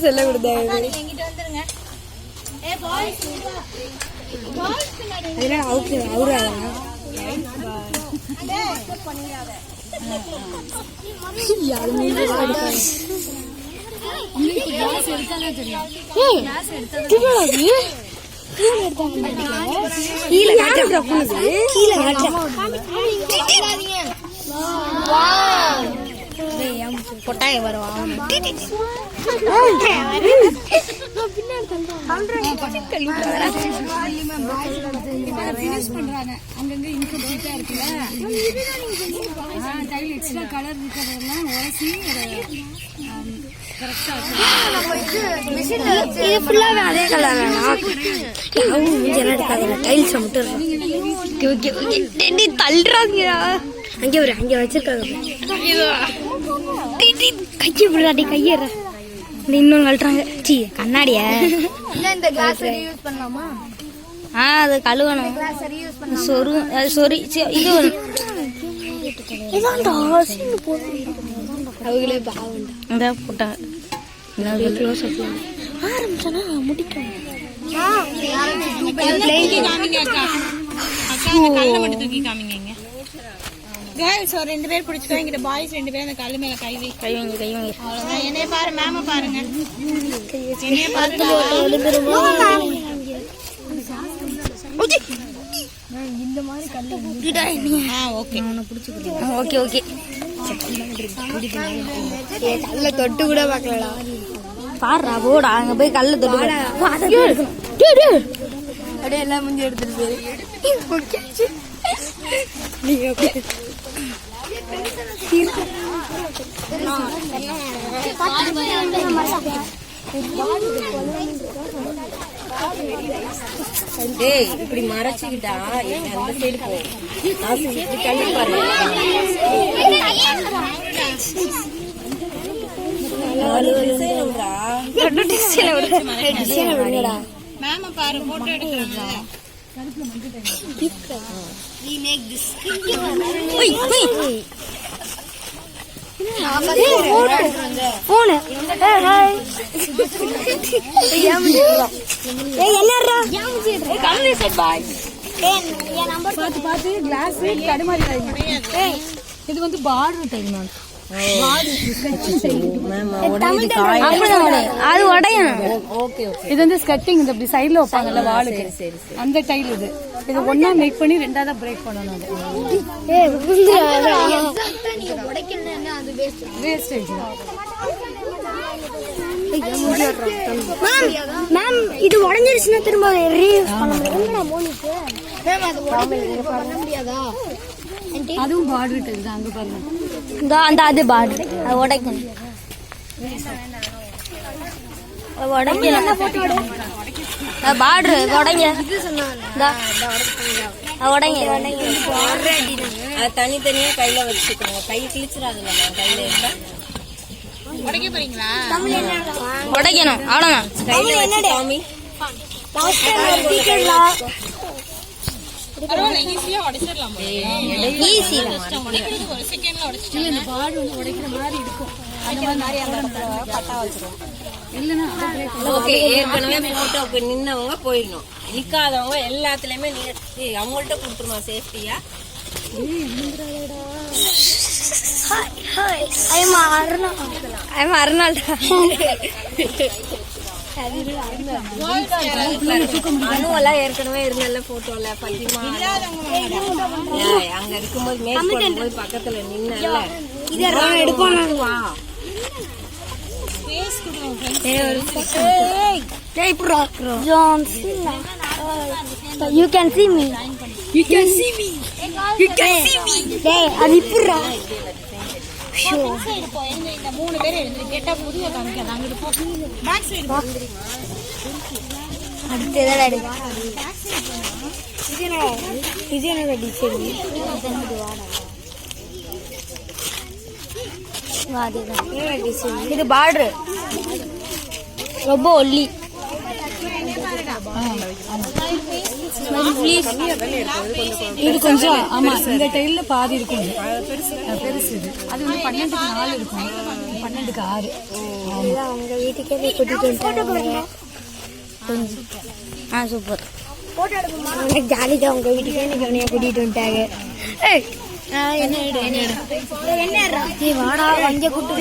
செல்ல கொடுத்தாங்க. கொட்டாய வருவான் அங்கங்க இன்கம்ப்ளீட்டா இருக்குல்ல, டைல் எக்ஸ்ட்ரா கலர் இருக்கிறதெல்லாம் உரசி அதே கலர் டைல்ஸ் மட்டும் தள்ளுறாங்க. அங்கே ஒரு அங்கே வச்சிருக்காங்க கையை விடாட்டி கையற இன்னொன்று கழட்டுறாங்க. சி கண்ணாடிய இந்த கிளாஸ் யூஸ் பண்ணலாமா? அது கழுவணும். சொரு சொரி இது அவங்களே பாவண்டா போட்டாங்க. ஆரம்பிச்சானா முடிக்கும். கேர்ள்ஸ் ஒரு 2 பேர் பிடிச்சிக்கோ. இங்கிட்ட பாய்ஸ் 2 பேர் அந்த கல்லு மேல கை வைங்க. அவ்வளவுதான். என்னைய பாரு, மேம பாருங்க. என்னைய பாருங்க. இந்த மாதிரி கல்லு ஓகே ஓகே ஓகே. கல்ல தொட்டு கூட பாக்கலடா. பாருடா போடா, அங்க போய் கல்ல தொட்டு அப்படியே எல்லாம் முடிஞ்சு எடுத்துட்டு போய் இப்படி மறைச்சுக்கிட்டா அந்த சைடு போகும். மேம பாரு, போட்டோ எடுக்கிறாங்க. இது வந்து பார்டர் டைம். அது உடையணும். இது வந்து ஸ்கட்டிங் இப்படி சைட்ல வைப்பாங்கல்ல வாளுக்கு, அந்த டைல் இது. இது ஒன்னா மேக் பண்ணி 2ஆ பிரேக் பண்ணணும். மேம் இது உடஞ்சிருச்சுன்னா திரும்ப ரீயூஸ் பண்ண முடியாதா? அதுவும் பார்டர் டைல் தான். அங்க பாருங்க, அந்த அது பார்டர். அது உடைக்கணும். பார்டர் உடைங்க. தனித்தனியா கையில வச்சுக்கோங்க. கை கிழிச்சிடாதுல. கையில இருந்தா உடைக்க போறீங்களா? உடைக்கணும் அவ்வளவுதான். கையில வச்சு காமி. ஈஸியா உடைச்சிடலாம். ஈஸியா ஒரு செகண்ட்ல உடைச்சிடலாம். இந்த பார்டர் வந்து உடைக்கிற மாதிரி இருக்கும். அந்த மாதிரி பட்டா வச்சிரும். இல்லனா ஓகே. ஏற்கனவே போட்டோக்கு நின்னவங்க போயிடணும். நிக்காதவங்க எல்லாத்துலயுமே நீங்க அவங்கள்ட்ட கொடுத்துருமா சேஃப்டியா. அனுவெல்லாம் ஏற்கனவே இருந்தல போட்டோல பத்திமா அங்க இருக்கும்போது மேக் பண்ணும்போது பக்கத்துல நின்னல இதெல்லாம் எடுப்போம். You can see me. You can see me. You can see me. Hey, அது இப்பறா. ஷோ. இந்த 3 பேர் எழுந்து கேட்டா புதுவ காமிக்காத. அங்க போ. பேக் சைடு வந்துறீங்க. அடுத்து எதடா எடு. இது என்ன டிசைன்? இது வாடா. வாடா. என்ன டிசைன்? இது பார்டர். ரொம்ப ஒல்லி. இது கொஞ்சம் ஆமா, இந்த டைல்ல பாதி இருக்கும், பெருசு இது. அது வந்து 12க்கு 4 இருக்கும், 12க்கு 6. அவங்க வீட்டுக்கே போய் கூட்டிட்டு வந்துட்டாங்க. சூப்பர் ஜாலி தான். உங்க வீட்டுக்கே எனக்கு கூட்டிட்டு வந்துட்டாங்க. என்ன வாடா வண்டிய கூட்டு